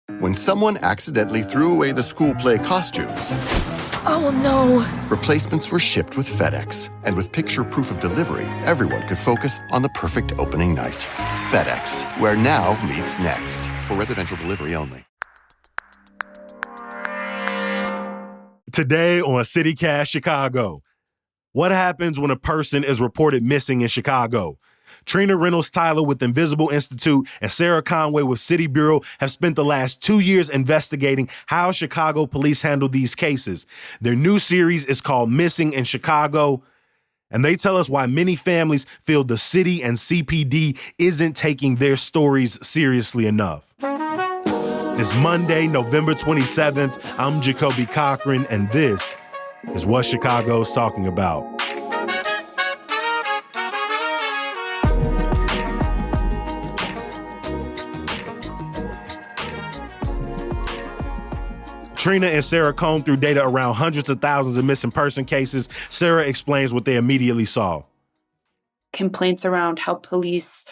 When someone accidentally threw away the school play costumes, oh no! Replacements were shipped with FedEx, and with picture proof of delivery, everyone could focus on the perfect opening night. FedEx, where now meets next. For residential delivery only. Today on CityCast Chicago, what happens when a person is reported missing in Chicago? Trina Reynolds-Tyler with Invisible Institute and Sarah Conway with City Bureau have spent the last 2 years investigating how Chicago police handle these cases. Their new series is called Missing in Chicago, and they tell us why many families feel the city and CPD isn't taking their stories seriously enough. It's Monday, November 27th. I'm Jacoby Cochran, and this is what Chicago's talking about. Trina and Sarah combed through data around hundreds of thousands of missing person cases. Sarah explains what they immediately saw. Complaints around how police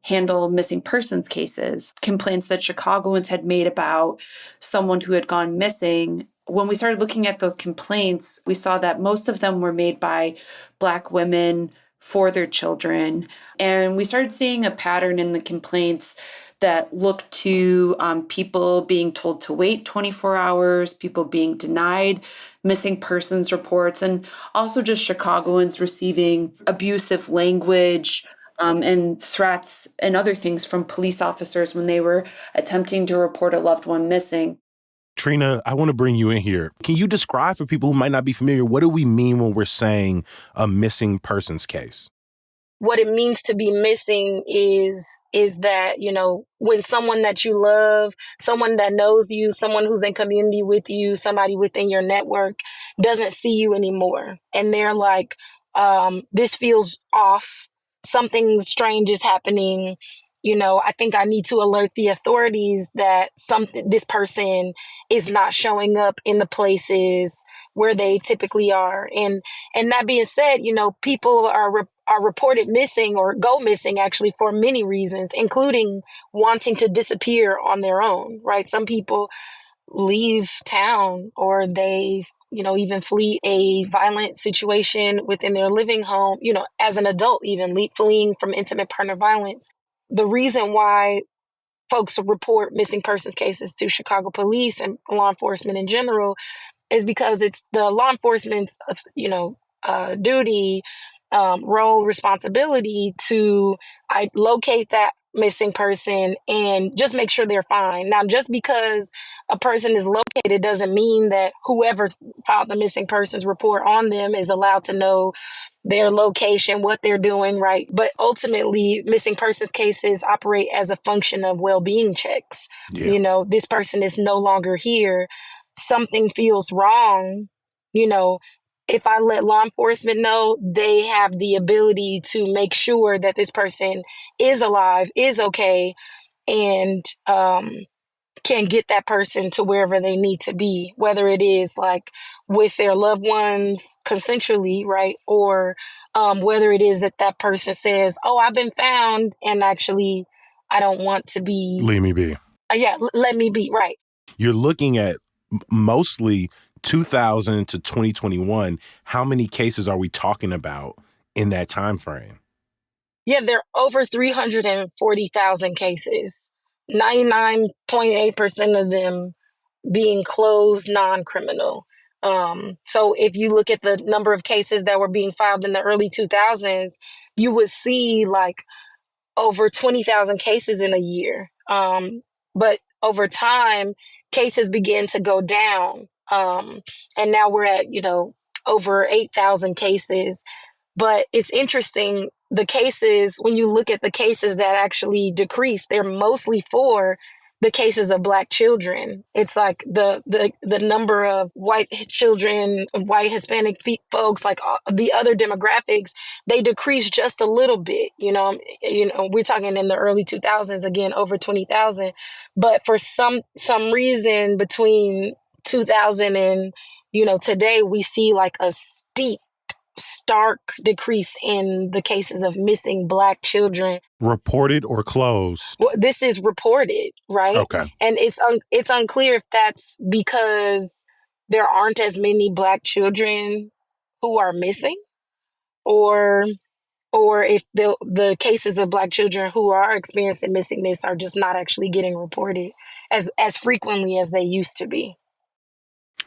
handle missing persons cases, complaints that Chicagoans had made about someone who had gone missing. When we started looking at those complaints, we saw that most of them were made by Black women for their children. And we started seeing a pattern in the complaints that looked to people being told to wait 24 hours, people being denied missing persons reports, and also just Chicagoans receiving abusive language and threats and other things from police officers when they were attempting to report a loved one missing. Trina, I want to bring you in here. Can you describe for people who might not be familiar, what do we mean when we're saying a missing persons case? What it means to be missing is that, when someone that you love, someone that knows you, someone who's in community with you, somebody within your network doesn't see you anymore. And they're like, this feels off. Something strange is happening. I think I need to alert the authorities that this person is not showing up in the places where they typically are. And that being said, people are reported missing or go missing actually for many reasons, including wanting to disappear on their own, right? Some people leave town or they, even flee a violent situation within their living home, as an adult, even fleeing from intimate partner violence. The reason why folks report missing persons cases to Chicago police and law enforcement in general is because it's the law enforcement's, duty, role, responsibility to locate that missing person and just make sure they're fine. Now, just because a person is located doesn't mean that whoever filed the missing persons report on them is allowed to know their location, what they're doing, right? But ultimately, missing persons cases operate as a function of well-being checks. Yeah. This person is no longer here. Something feels wrong. If I let law enforcement know, they have the ability to make sure that this person is alive, is okay, and can get that person to wherever they need to be, whether it is like with their loved ones consensually, right? Or whether it is that person says, oh, I've been found, and actually I don't want to be. Leave me be. Let me be, right. You're looking at mostly 2000 to 2021. How many cases are we talking about in that time frame? Yeah, there are over 340,000 cases. 99.8% of them being closed non-criminal. So if you look at the number of cases that were being filed in the early 2000s, you would see like over 20,000 cases in a year. But over time, cases began to go down. And now we're at, over 8,000 cases. But it's interesting, the cases, when you look at the cases that actually decrease, they're mostly for the cases of Black children. It's like the number of white children, white Hispanic folks, like the other demographics, they decrease just a little bit. We're talking in the early 2000s, again, over 20,000. But for some reason between 2000 and, today, we see like a steep stark decrease in the cases of missing Black children. Reported or closed? Well, this is reported, right? Okay. And it's unclear if that's because there aren't as many Black children who are missing, or if the cases of Black children who are experiencing missingness are just not actually getting reported as frequently as they used to be.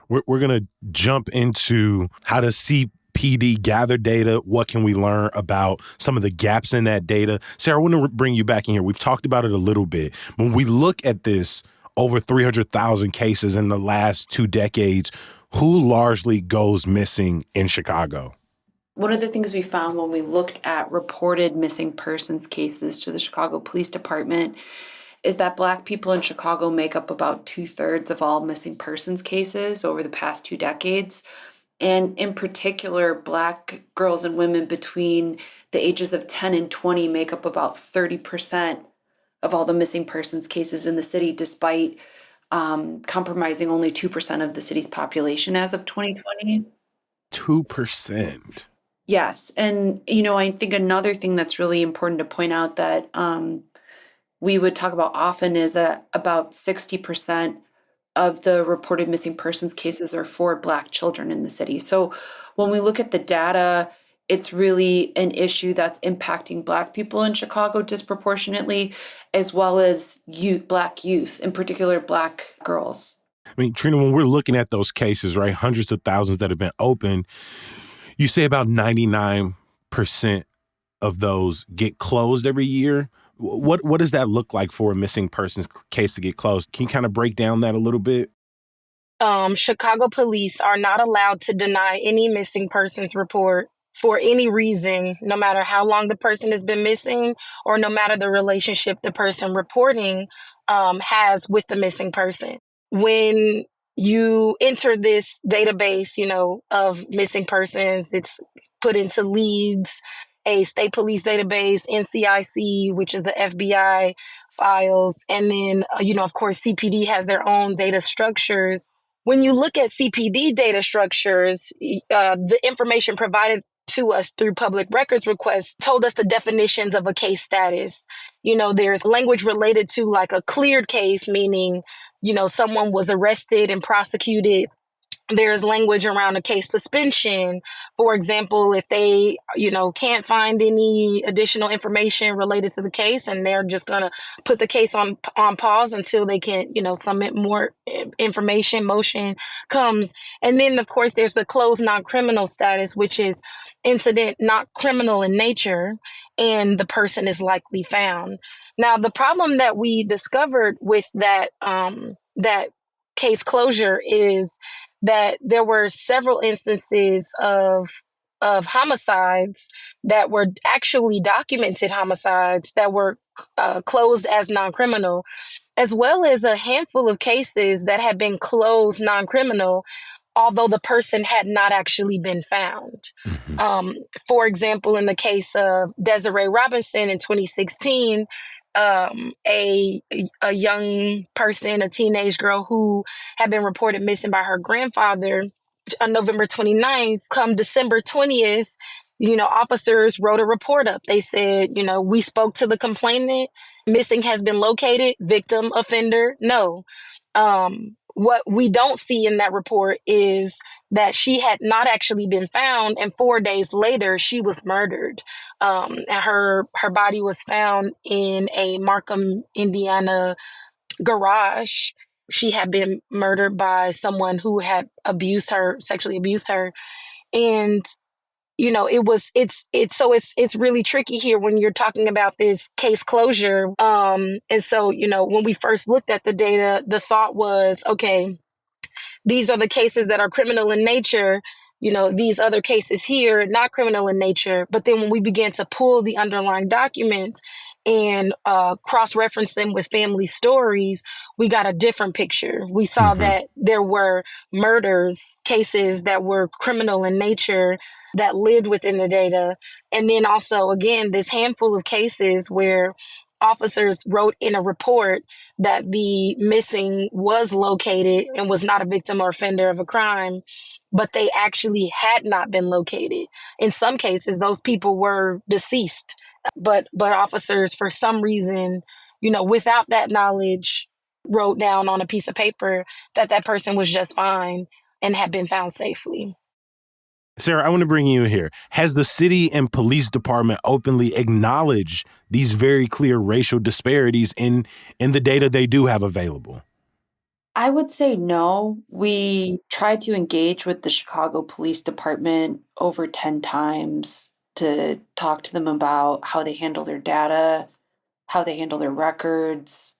We're going to jump into how does CPD gather data? What can we learn about some of the gaps in that data? Sarah, I want to bring you back in here. We've talked about it a little bit. When we look at this, over 300,000 cases in the last 2 decades, who largely goes missing in Chicago? One of the things we found when we looked at reported missing persons cases to the Chicago Police Department is that Black people in Chicago make up about 2/3 of all missing persons cases over the past 2 decades. And in particular, Black girls and women between the ages of 10 and 20 make up about 30% of all the missing persons cases in the city, despite compromising only 2% of the city's population as of 2020. 2%. Yes. And, I think another thing that's really important to point out that we would talk about often is that about 60% of the reported missing persons cases are for Black children in the city. So when we look at the data, it's really an issue that's impacting Black people in Chicago disproportionately, as well as Black youth, in particular Black girls. I mean, Trina, when we're looking at those cases, right, hundreds of thousands that have been opened, you say about 99% of those get closed every year. What does that look like for a missing persons case to get closed? Can you kind of break down that a little bit? Chicago police are not allowed to deny any missing persons report for any reason, no matter how long the person has been missing or no matter the relationship the person reporting has with the missing person. When you enter this database, of missing persons, it's put into leads, a state police database, NCIC, which is the FBI files, and then, of course, CPD has their own data structures. When you look at CPD data structures, the information provided to us through public records requests told us the definitions of a case status. There's language related to like a cleared case, meaning, someone was arrested and prosecuted. There's language around a case suspension. For example, if they, can't find any additional information related to the case and they're just going to put the case on pause until they can, submit more information, motion comes. And then, of course, there's the closed non-criminal status, which is incident not criminal in nature, and the person is likely found. Now, the problem that we discovered with that case closure is that there were several instances of homicides that were actually documented homicides that were closed as non-criminal, as well as a handful of cases that had been closed non-criminal, although the person had not actually been found. For example, in the case of Desiree Robinson in 2016, a young person, a teenage girl who had been reported missing by her grandfather on November 29th, come December 20th, officers wrote a report up. They said, we spoke to the complainant, missing has been located, victim, offender, no. What we don't see in that report is that she had not actually been found, and 4 days later she was murdered. And her body was found in a Markham, Indiana garage. She had been murdered by someone who had sexually abused her. And it's really tricky here when you're talking about this case closure. And so, when we first looked at the data, the thought was, okay, these are the cases that are criminal in nature. These other cases here, not criminal in nature. But then when we began to pull the underlying documents and cross-reference them with family stories, we got a different picture. We saw that there were murders, cases that were criminal in nature that lived within the data. And then also, again, this handful of cases where officers wrote in a report that the missing was located and was not a victim or offender of a crime, but they actually had not been located. In some cases, those people were deceased, but officers, for some reason, without that knowledge, wrote down on a piece of paper that that person was just fine and had been found safely. Sarah, I want to bring you in here. Has the city and police department openly acknowledged these very clear racial disparities in the data they do have available? I would say no. We tried to engage with the Chicago Police Department over 10 times to talk to them about how they handle their data, how they handle their records,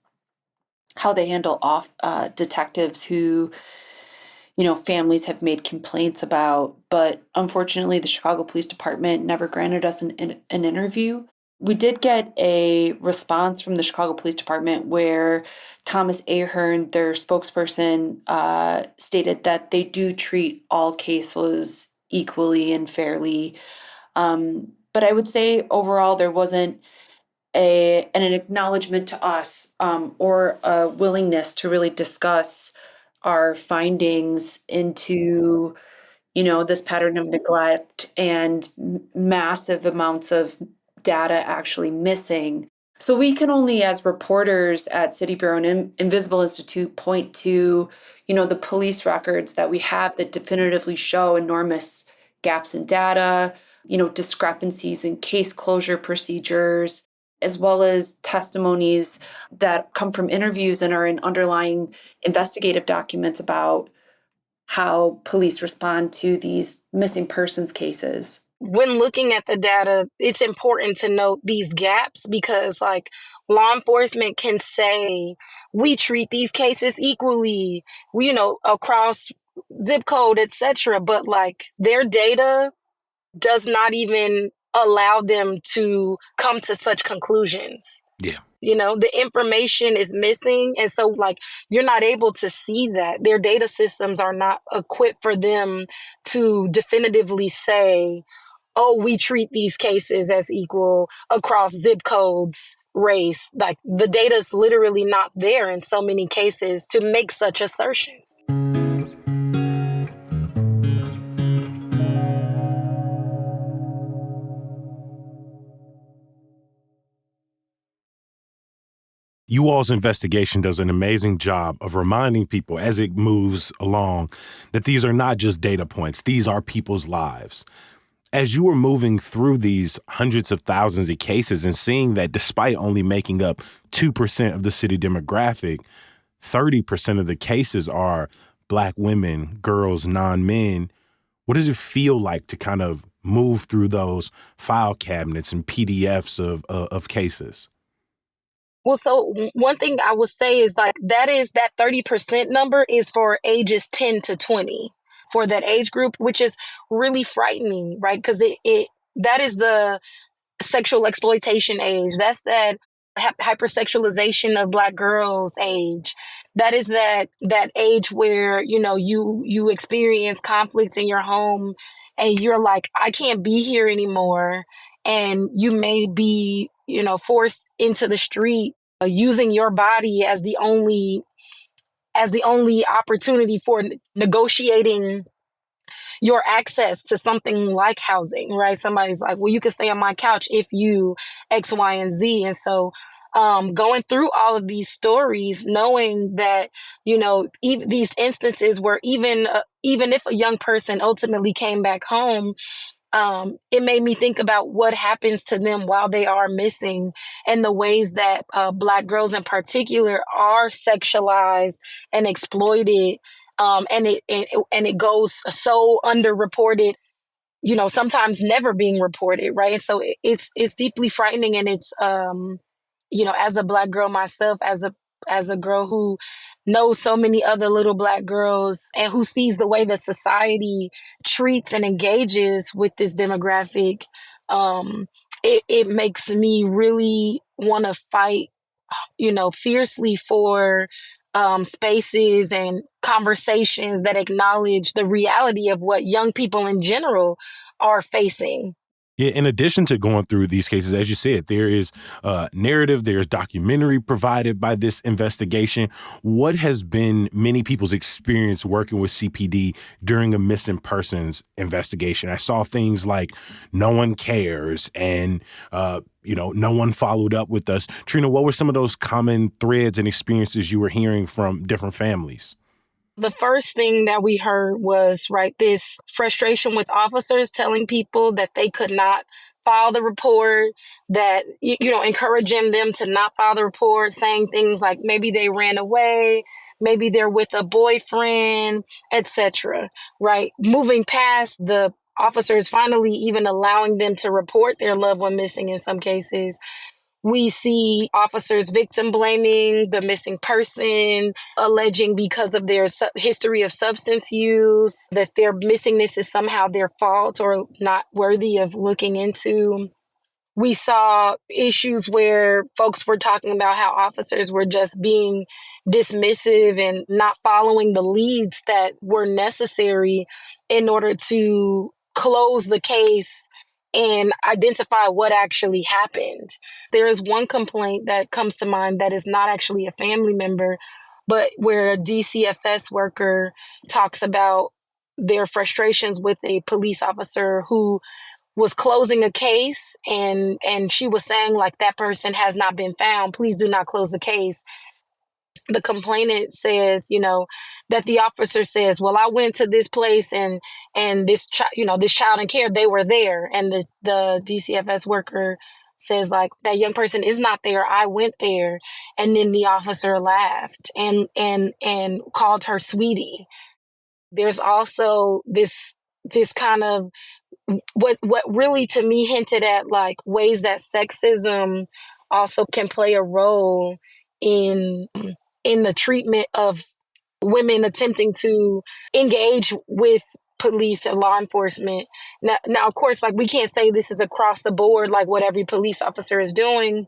how they handle detectives who, families have made complaints about. But unfortunately, the Chicago Police Department never granted us an interview. We did get a response from the Chicago Police Department where Thomas Ahern, their spokesperson, stated that they do treat all cases equally and fairly. But I would say overall, there wasn't an acknowledgement to us or a willingness to really discuss our findings into this pattern of neglect and massive amounts of data actually missing. So we can only, as reporters at City Bureau and Invisible Institute, point to, the police records that we have that definitively show enormous gaps in data, discrepancies in case closure procedures, as well as testimonies that come from interviews and are in underlying investigative documents about how police respond to these missing persons cases. When looking at the data, it's important to note these gaps because, like, law enforcement can say, we treat these cases equally, across zip code, etc. But, like, their data does not even allow them to come to such conclusions. Yeah. The information is missing. And so, like, you're not able to see that. Their data systems are not equipped for them to definitively say, oh, we treat these cases as equal across zip codes, race. Like, the data is literally not there in so many cases to make such assertions. You all's investigation does an amazing job of reminding people as it moves along that these are not just data points. These are people's lives. As you were moving through these hundreds of thousands of cases and seeing that despite only making up 2% of the city demographic, 30% of the cases are Black women, girls, non-men, what does it feel like to kind of move through those file cabinets and PDFs of cases? Well, so one thing I would say is, like, that 30% number is for ages 10 to 20 for that age group, which is really frightening, right? Because that is the sexual exploitation age. That's that hypersexualization of Black girls age. That is that age where, you experience conflicts in your home and you're like, I can't be here anymore. And you may be, forced into the street using your body as the only opportunity for negotiating your access to something like housing, right? Somebody's like, well, you can stay on my couch if you X, Y, and Z. And so going through all of these stories, knowing that, even these instances where even if a young person ultimately came back home, it made me think about what happens to them while they are missing and the ways that Black girls in particular are sexualized and exploited. And it goes so underreported, sometimes never being reported, right? And so it's deeply frightening, and it's as a Black girl myself, as a girl who knows so many other little Black girls and who sees the way that society treats and engages with this demographic, it makes me really want to fight, fiercely for spaces and conversations that acknowledge the reality of what young people in general are facing. Yeah, in addition to going through these cases, as you said, there is narrative, there's documentary provided by this investigation. What has been many people's experience working with CPD during a missing persons investigation? I saw things like no one cares and, no one followed up with us. Trina, what were some of those common threads and experiences you were hearing from different families? The first thing that we heard was, right, this frustration with officers telling people that they could not file the report, that, encouraging them to not file the report, saying things like maybe they ran away, maybe they're with a boyfriend, etc. Right? Moving past the officers finally even allowing them to report their loved one missing in some cases, we see officers victim blaming the missing person, alleging because of their history of substance use that their missingness is somehow their fault or not worthy of looking into. We saw issues where folks were talking about how officers were just being dismissive and not following the leads that were necessary in order to close the case and identify what actually happened. There is one complaint that comes to mind that is not actually a family member, but where a DCFS worker talks about their frustrations with a police officer who was closing a case, and she was saying like, that person has not been found, please do not close the case. The complainant says, that the officer says, well, I went to this place and this this child in care, they were there, and the DCFS worker says like, that young person is not there, I went there. And then the officer laughed and called her sweetie. There's also this kind of what really to me hinted at like ways that sexism also can play a role in the treatment of women attempting to engage with police and law enforcement. Now, of course, like, we can't say this is across the board, like what every police officer is doing.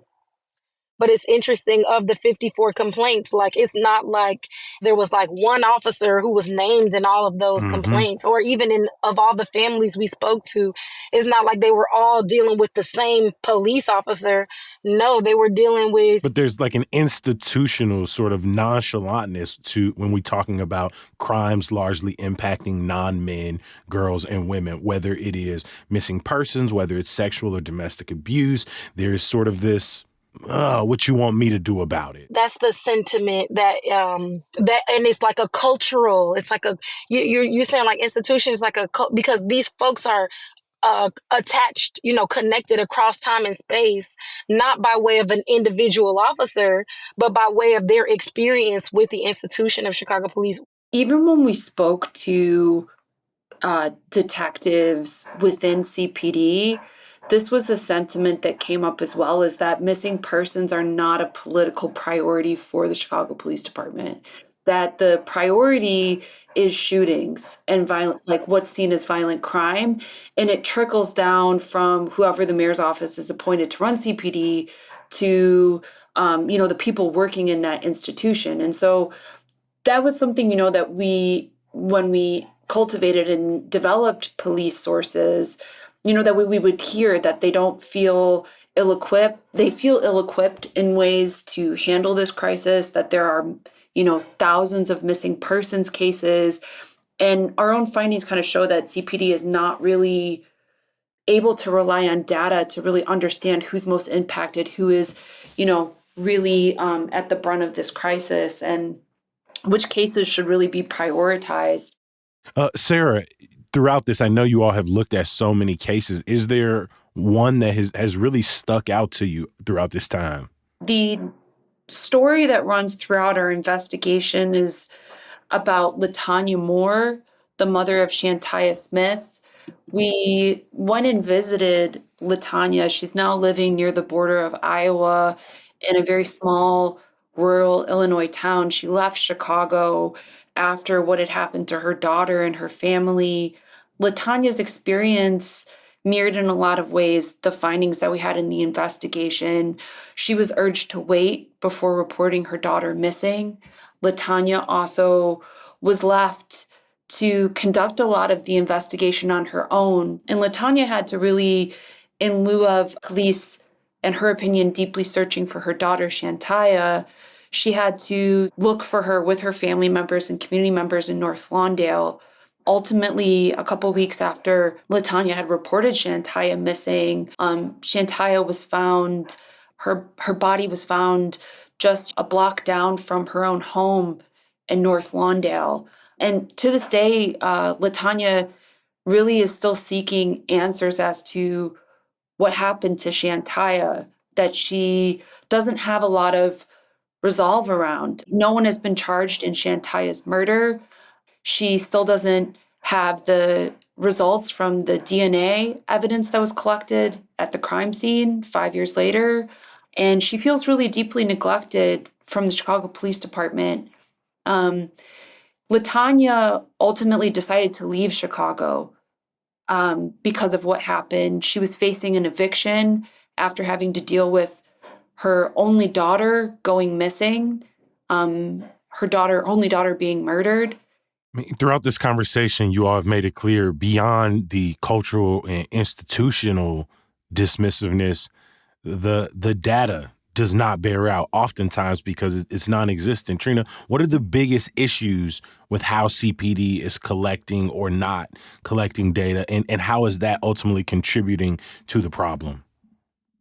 But it's interesting, of the 54 complaints, like, it's not like there was like one officer who was named in all of those complaints, or even of all the families we spoke to, it's not like they were all dealing with the same police officer. No, they were dealing with. But there's like an institutional sort of nonchalantness to when we're talking about crimes largely impacting non-men, girls, and women, whether it is missing persons, whether it's sexual or domestic abuse. There's sort of this, what you want me to do about it. That's the sentiment that and it's like a cultural. It's like you're saying like institutions, like because these folks are attached, connected across time and space, not by way of an individual officer, but by way of their experience with the institution of Chicago Police. Even when we spoke to detectives within CPD, this was a sentiment that came up as well, is that missing persons are not a political priority for the Chicago Police Department. That the priority is shootings and violent, like what's seen as violent crime, and it trickles down from whoever the mayor's office is appointed to run CPD to, the people working in that institution. And so that was something, that when we cultivated and developed police sources, that we would hear that they don't feel ill-equipped. They feel ill-equipped in ways to handle this crisis, that there are, thousands of missing persons cases. And our own findings kind of show that CPD is not really able to rely on data to really understand who's most impacted, who is, really at the brunt of this crisis, and which cases should really be prioritized. Sarah, throughout this, I know you all have looked at so many cases. Is there one that has really stuck out to you throughout this time? The story that runs throughout our investigation is about LaTanya Moore, the mother of Shantaya Smith. We went and visited LaTanya. She's now living near the border of Iowa in a very small rural Illinois town. She left Chicago after what had happened to her daughter and her family. LaTanya's experience mirrored in a lot of ways the findings that we had in the investigation. She was urged to wait before reporting her daughter missing. LaTanya also was left to conduct a lot of the investigation on her own. And LaTanya had to really in lieu of police, in her opinion, deeply searching for her daughter, Shantaya, she had to look for her with her family members and community members in North Lawndale. Ultimately, a couple weeks after LaTanya had reported Shantaya missing, Shantaya was found, her body was found just a block down from her own home in North Lawndale. And to this day, LaTanya really is still seeking answers as to what happened to Shantaya, that she doesn't have a lot of resolve around. No one has been charged in Shantaya's murder. She still doesn't have the results from the DNA evidence that was collected at the crime scene 5 years later. And she feels really deeply neglected from the Chicago Police Department. LaTanya ultimately decided to leave Chicago because of what happened. She was facing an eviction after having to deal with her only daughter going missing, her only daughter being murdered. I mean, throughout this conversation, you all have made it clear beyond the cultural and institutional dismissiveness, the data does not bear out oftentimes because it's non-existent. Trina, what are the biggest issues with how CPD is collecting or not collecting data, and how is that ultimately contributing to the problem?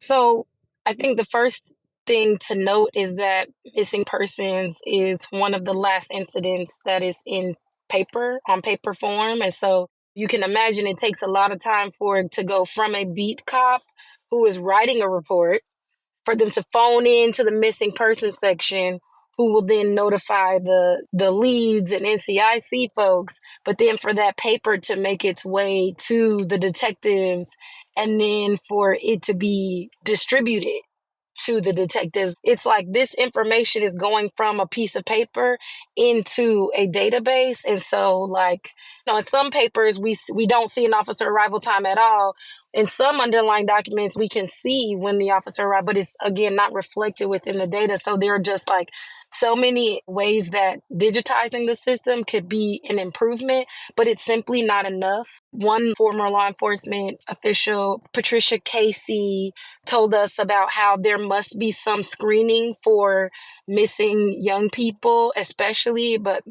So I think the first thing to note is that missing persons is one of the last incidents that is on paper form. And so you can imagine it takes a lot of time for it to go from a beat cop who is writing a report for them to phone in to the missing person section, who will then notify the leads and NCIC folks, but then for that paper to make its way to the detectives and then for it to be distributed to the detectives. It's like this information is going from a piece of paper into a database. And so like, in some papers, we don't see an officer arrival time at all. In some underlying documents, we can see when the officer arrived, but it's again not reflected within the data. So there are just like so many ways that digitizing the system could be an improvement, but it's simply not enough. One former law enforcement official, Patricia Casey, told us about how there must be some screening for missing young people, especially, but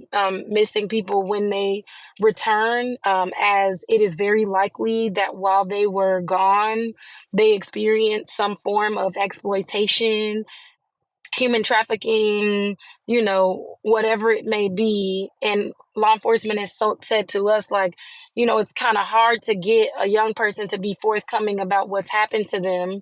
missing people when they return, as it is very likely that while they were gone, they experienced some form of exploitation, human trafficking, whatever it may be. And law enforcement has said to us, like, it's kind of hard to get a young person to be forthcoming about what's happened to them.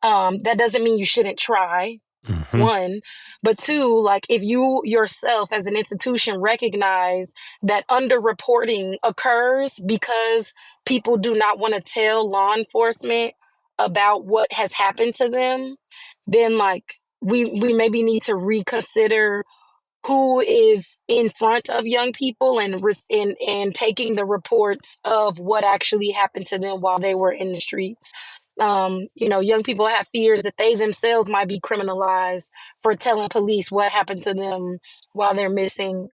That doesn't mean you shouldn't try. Mm-hmm. One, but two, like if you yourself as an institution recognize that underreporting occurs because people do not want to tell law enforcement about what has happened to them, then like we maybe need to reconsider who is in front of young people and taking the reports of what actually happened to them while they were in the streets. Young people have fears that they themselves might be criminalized for telling police what happened to them while they're missing.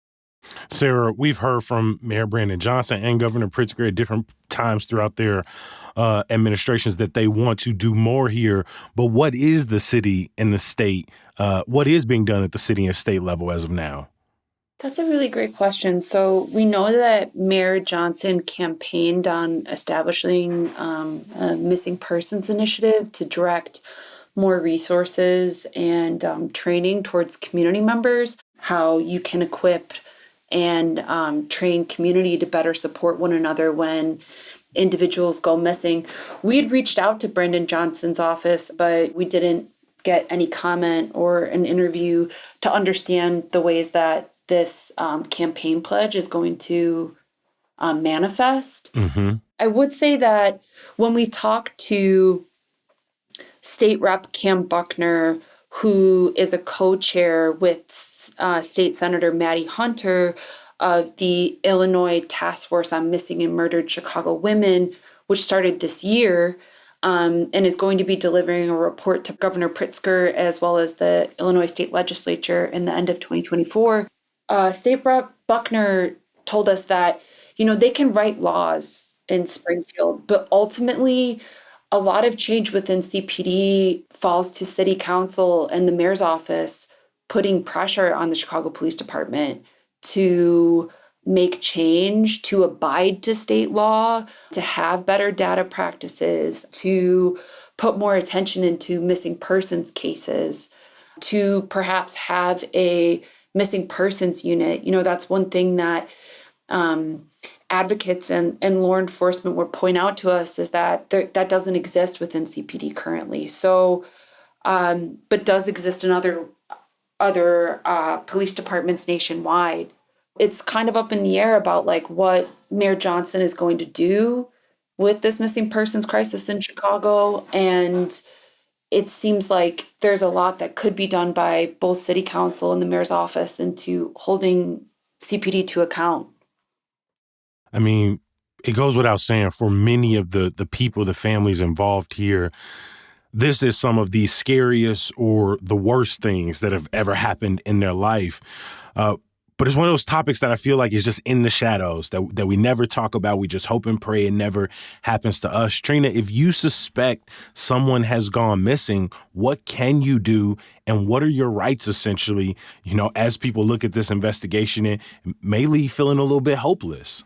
Sarah, we've heard from Mayor Brandon Johnson and Governor Pritzker at different times throughout their administrations that they want to do more here. But what is the city and the state? What is being done at the city and state level as of now? That's a really great question. So we know that Mayor Johnson campaigned on establishing a missing persons initiative to direct more resources and training towards community members, how you can equip and train community to better support one another when individuals go missing. We had reached out to Brendan Johnson's office, but we didn't get any comment or an interview to understand the ways that this campaign pledge is going to manifest. Mm-hmm. I would say that when we talk to State Rep Cam Buckner, who is a co-chair with State Senator Maddie Hunter of the Illinois Task Force on Missing and Murdered Chicago Women, which started this year, and is going to be delivering a report to Governor Pritzker as well as the Illinois State Legislature in the end of 2024. State Rep Buckner told us that, they can write laws in Springfield, but ultimately a lot of change within CPD falls to city council and the mayor's office putting pressure on the Chicago Police Department to make change, to abide to state law, to have better data practices, to put more attention into missing persons cases, to perhaps have a missing persons unit. That's one thing that advocates and law enforcement would point out to us is that that doesn't exist within CPD currently. So, but does exist in other police departments nationwide. It's kind of up in the air about like what Mayor Johnson is going to do with this missing persons crisis in Chicago. And it seems like there's a lot that could be done by both city council and the mayor's office into holding CPD to account. I mean, it goes without saying, for many of the people, the families involved here, this is some of the scariest or the worst things that have ever happened in their life. But it's one of those topics that I feel like is just in the shadows that we never talk about. We just hope and pray it never happens to us. Trina, if you suspect someone has gone missing, what can you do? And what are your rights, essentially, as people look at this investigation and may leave feeling a little bit hopeless?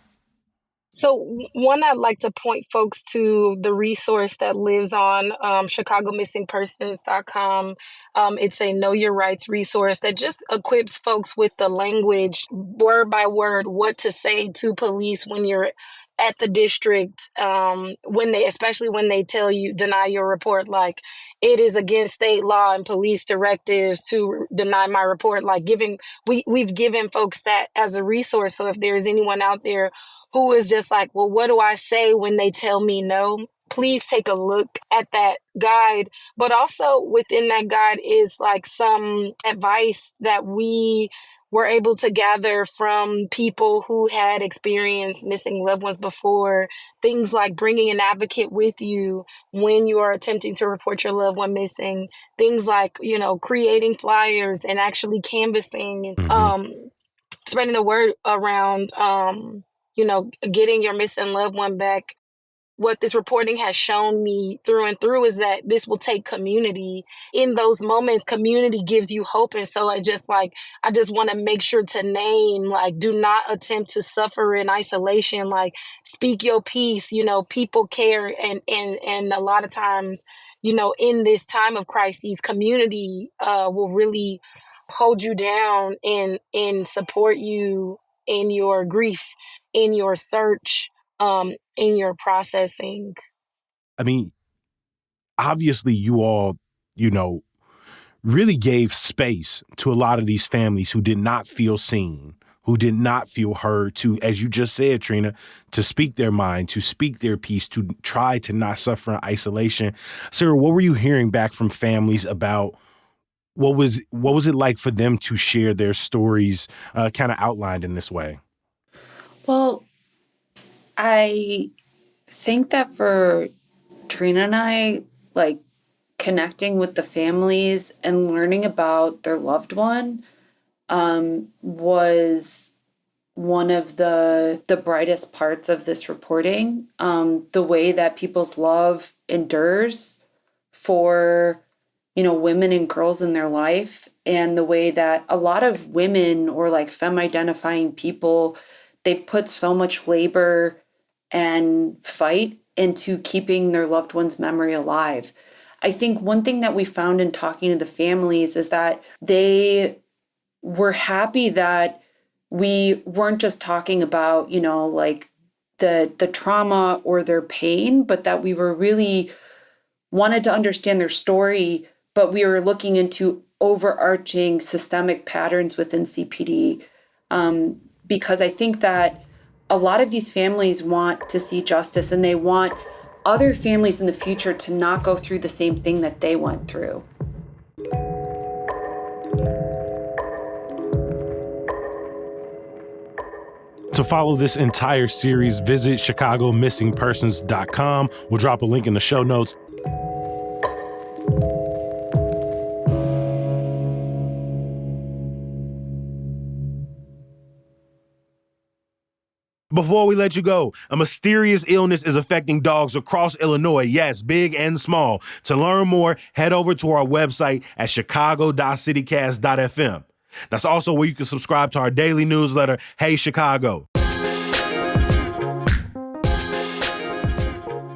So one, I'd like to point folks to the resource that lives on ChicagoMissingPersons.com. It's a Know Your Rights resource that just equips folks with the language, word by word, what to say to police when you're at the district, especially when they tell you, deny your report, like it is against state law and police directives to deny my report. Like we've given folks that as a resource. So if there's anyone out there who is just like, well, what do I say when they tell me no? Please take a look at that guide. But also within that guide is like some advice that we were able to gather from people who had experienced missing loved ones before. Things like bringing an advocate with you when you are attempting to report your loved one missing. Things like, creating flyers and actually canvassing, spreading the word around, getting your missing loved one back. What this reporting has shown me through and through is that this will take community. In those moments, community gives you hope. And so I just want to make sure to name, like, do not attempt to suffer in isolation. Like, speak your piece, people care. And a lot of times, in this time of crises, community will really hold you down and support you in your grief, in your search, in your processing. I mean, obviously you all, really gave space to a lot of these families who did not feel seen, who did not feel heard, to, as you just said, Trina, to speak their mind, to speak their piece, to try to not suffer in isolation. Sarah, what were you hearing back from families about what was it like for them to share their stories kind of outlined in this way? Well, I think that for Trina and I, like, connecting with the families and learning about their loved one was one of the brightest parts of this reporting. The way that people's love endures for women and girls in their life, and the way that a lot of women or like femme identifying people, they've put so much labor and fight into keeping their loved one's memory alive. I think one thing that we found in talking to the families is that they were happy that we weren't just talking about, like the trauma or their pain, but that we were really wanted to understand their story, but we were looking into overarching systemic patterns within CPD. Because I think that a lot of these families want to see justice, and they want other families in the future to not go through the same thing that they went through. To follow this entire series, visit ChicagoMissingPersons.com. We'll drop a link in the show notes. Before we let you go, a mysterious illness is affecting dogs across Illinois. Yes, big and small. To learn more, head over to our website at chicago.citycast.fm. That's also where you can subscribe to our daily newsletter, Hey Chicago.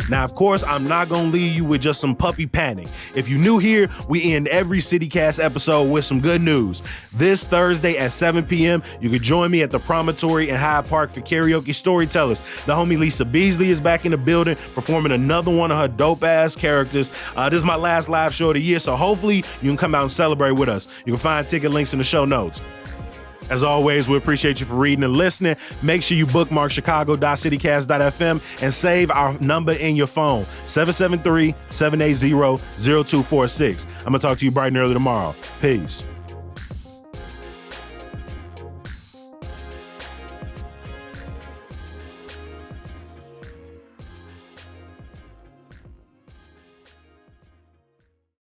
Now, of course, I'm not going to leave you with just some puppy panic. If you're new here, we end every CityCast episode with some good news. This Thursday at 7 p.m., you can join me at the Promontory in Hyde Park for Karaoke Storytellers. The homie Lisa Beasley is back in the building, performing another one of her dope-ass characters. This is my last live show of the year, so hopefully you can come out and celebrate with us. You can find ticket links in the show notes. As always, we appreciate you for reading and listening. Make sure you bookmark chicago.citycast.fm and save our number in your phone, 773-780-0246. I'm going to talk to you bright and early tomorrow. Peace.